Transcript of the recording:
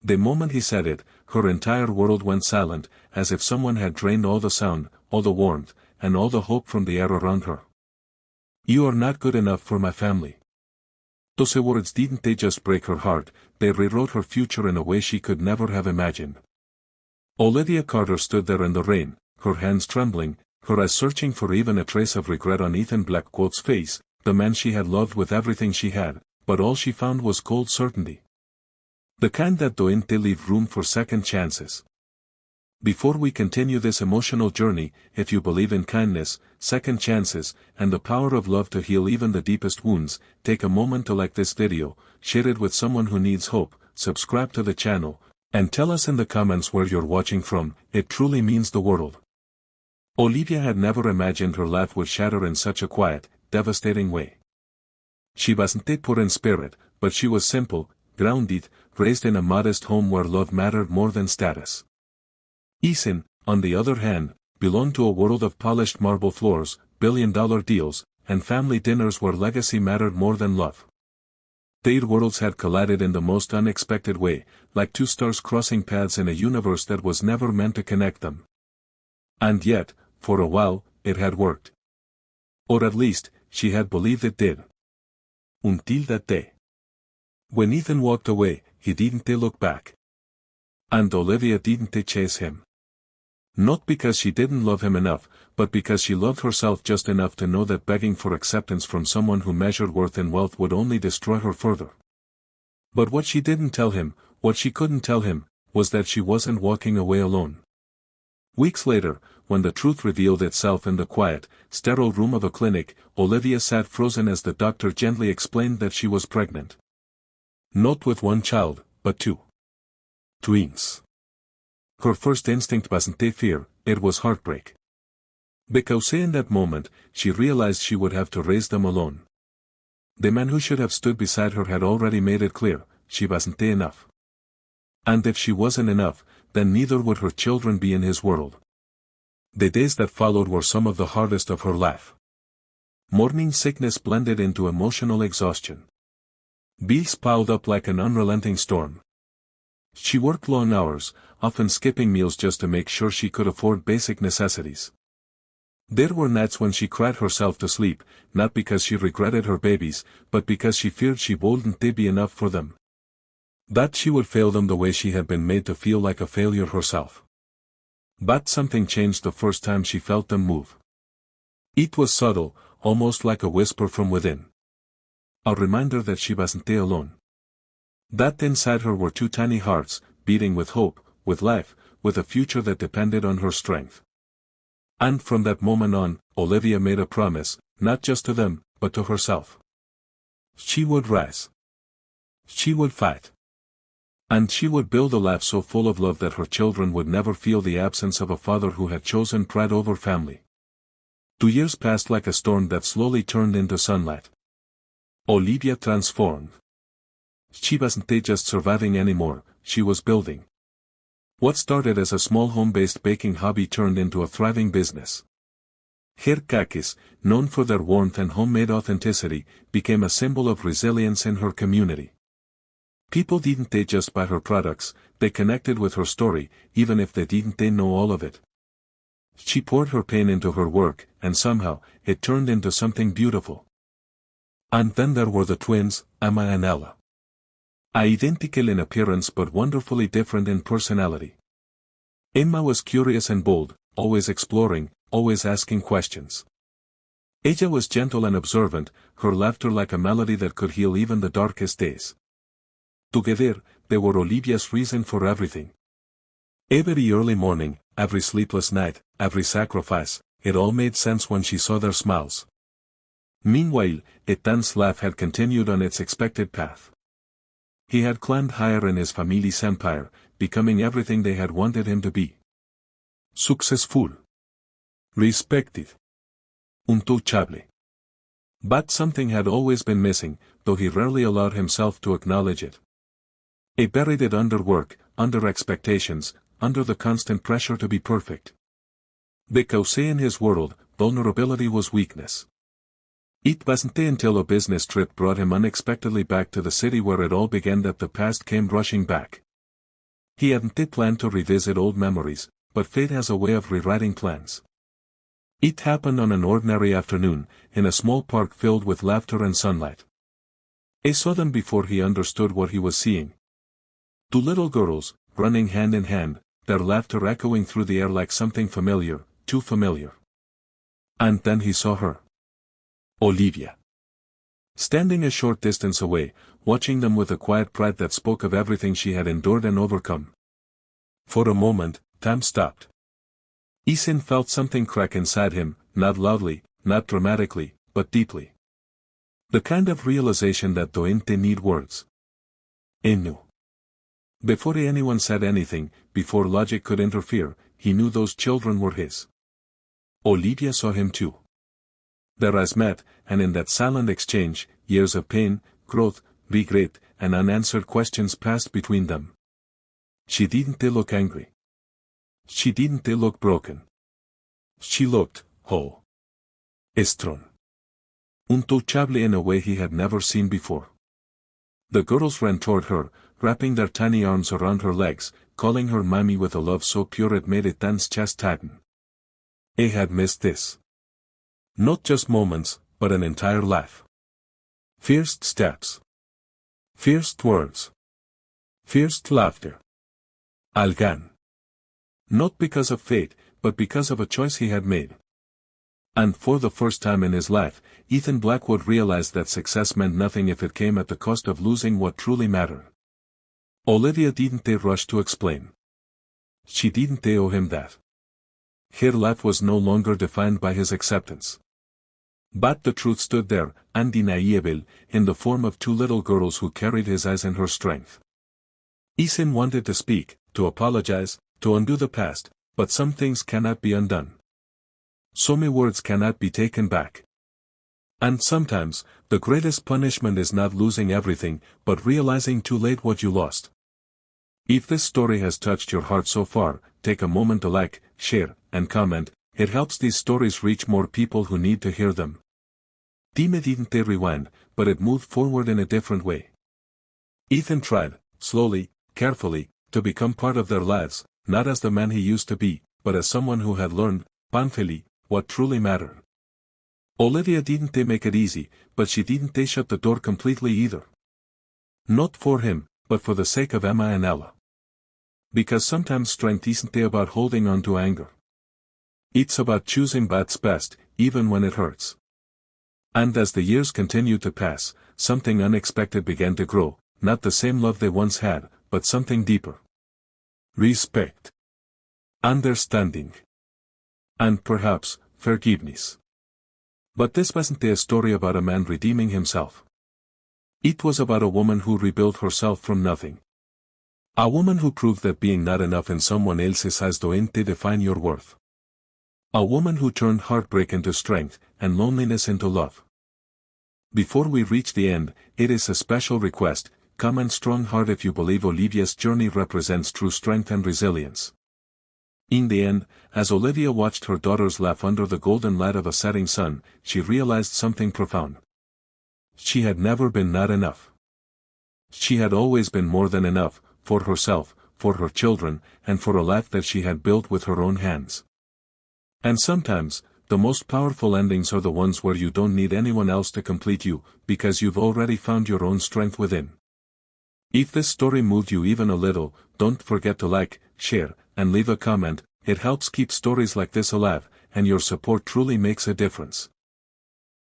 The moment he said it, her entire world went silent, as if someone had drained all the sound, all the warmth, and all the hope from the air around her. "You are not good enough for my family." Those words didn't they just break her heart, they rewrote her future in a way she could never have imagined. Olivia Carter stood there in the rain, her hands trembling, her eyes searching for even a trace of regret on Ethan Blackwood's face, the man she had loved with everything she had, but all she found was cold certainty. The kind that don't leave room for second chances. Before we continue this emotional journey, if you believe in kindness, second chances, and the power of love to heal even the deepest wounds, take a moment to like this video, share it with someone who needs hope, subscribe to the channel, and tell us in the comments where you're watching from. It truly means the world. Olivia had never imagined her life would shatter in such a quiet, devastating way. She wasn't poor in spirit, but she was simple, grounded, raised in a modest home where love mattered more than status. Ethan, on the other hand, belonged to a world of polished marble floors, billion-dollar deals, and family dinners where legacy mattered more than love. Their worlds had collided in the most unexpected way, like two stars crossing paths in a universe that was never meant to connect them. And yet, for a while, it had worked. Or at least, she had believed it did. Until that day. When Ethan walked away, he didn't look back. And Olivia didn't chase him. Not because she didn't love him enough, but because she loved herself just enough to know that begging for acceptance from someone who measured worth in wealth would only destroy her further. But what she didn't tell him, what she couldn't tell him, was that she wasn't walking away alone. Weeks later, when the truth revealed itself in the quiet, sterile room of a clinic, Olivia sat frozen as the doctor gently explained that she was pregnant. Not with one child, but two. Twins. Her first instinct wasn't fear, it was heartbreak. Because in that moment, she realized she would have to raise them alone. The man who should have stood beside her had already made it clear, she wasn't enough. And if she wasn't enough, then neither would her children be in his world. The days that followed were some of the hardest of her life. Morning sickness blended into emotional exhaustion. Bills piled up like an unrelenting storm. She worked long hours, often skipping meals just to make sure she could afford basic necessities. There were nights when she cried herself to sleep, not because she regretted her babies, but because she feared she wouldn't be enough for them. That she would fail them the way she had been made to feel like a failure herself. But something changed the first time she felt them move. It was subtle, almost like a whisper from within. A reminder that she wasn't alone. That inside her were two tiny hearts, beating with hope, with life, with a future that depended on her strength. And from that moment on, Olivia made a promise, not just to them, but to herself. She would rise. She would fight. And she would build a life so full of love that her children would never feel the absence of a father who had chosen pride over family. 2 years passed like a storm that slowly turned into sunlight. Olivia transformed. She wasn't just surviving anymore, she was building. What started as a small home-based baking hobby turned into a thriving business. Her cakes, known for their warmth and homemade authenticity, became a symbol of resilience in her community. People didn't just buy her products, they connected with her story, even if they didn't know all of it. She poured her pain into her work, and somehow, it turned into something beautiful. And then there were the twins, Emma and Ella. Identical in appearance but wonderfully different in personality. Emma was curious and bold, always exploring, always asking questions. Ella was gentle and observant, her laughter like a melody that could heal even the darkest days. Together, they were Olivia's reason for everything. Every early morning, every sleepless night, every sacrifice, it all made sense when she saw their smiles. Meanwhile, Ethan's life had continued on its expected path. He had climbed higher in his family's empire, becoming everything they had wanted him to be. Successful. Respected. Untouchable. But something had always been missing, though he rarely allowed himself to acknowledge it. He buried it under work, under expectations, under the constant pressure to be perfect. Because in his world, vulnerability was weakness. It wasn't until a business trip brought him unexpectedly back to the city where it all began that the past came rushing back. He hadn't planned to revisit old memories, but fate has a way of rewriting plans. It happened on an ordinary afternoon, in a small park filled with laughter and sunlight. He saw them before he understood what he was seeing. Two little girls, running hand in hand, their laughter echoing through the air like something familiar, too familiar. And then he saw her. Olivia. Standing a short distance away, watching them with a quiet pride that spoke of everything she had endured and overcome. For a moment, time stopped. Ethan felt something crack inside him, not loudly, not dramatically, but deeply. The kind of realization that don't need words. He knew. Before anyone said anything, before logic could interfere, he knew those children were his. Olivia saw him too. Their eyes met, and in that silent exchange, years of pain, growth, regret, and unanswered questions passed between them. She didn't look angry. She didn't look broken. She looked whole. Strong. Untouchable in a way he had never seen before. The girls ran toward her, wrapping their tiny arms around her legs, calling her mommy with a love so pure it made it dance chest tighten. He had missed this. Not just moments, but an entire life. First steps. First words. First laughter. Algan. Not because of fate, but because of a choice he had made. And for the first time in his life, Ethan Blackwood realized that success meant nothing if it came at the cost of losing what truly mattered. Olivia didn't rush to explain. She didn't owe him that. Her life was no longer defined by his acceptance. But the truth stood there, undeniable, in the form of two little girls who carried his eyes and her strength. Ethan wanted to speak, to apologize, to undo the past, but some things cannot be undone. So many words cannot be taken back. And sometimes, the greatest punishment is not losing everything, but realizing too late what you lost. If this story has touched your heart so far, take a moment to like, share, and comment. It helps these stories reach more people who need to hear them. Time didn't rewind, but it moved forward in a different way. Ethan tried, slowly, carefully, to become part of their lives, not as the man he used to be, but as someone who had learned, painfully, what truly mattered. Olivia didn't make it easy, but she didn't shut the door completely either. Not for him, but for the sake of Emma and Ella. Because sometimes strength isn't about holding on to anger. It's about choosing what's best, even when it hurts. And as the years continued to pass, something unexpected began to grow, not the same love they once had, but something deeper. Respect. Understanding. And perhaps, forgiveness. But this wasn't a story about a man redeeming himself. It was about a woman who rebuilt herself from nothing. A woman who proved that being not enough in someone else's eyes don't define your worth. A woman who turned heartbreak into strength, and loneliness into love. Before we reach the end, it is a special request, comment strong heart if you believe Olivia's journey represents true strength and resilience. In the end, as Olivia watched her daughters laugh under the golden light of a setting sun, she realized something profound. She had never been not enough. She had always been more than enough, for herself, for her children, and for a life that she had built with her own hands. And sometimes, the most powerful endings are the ones where you don't need anyone else to complete you, because you've already found your own strength within. If this story moved you even a little, don't forget to like, share, and leave a comment. It helps keep stories like this alive, and your support truly makes a difference.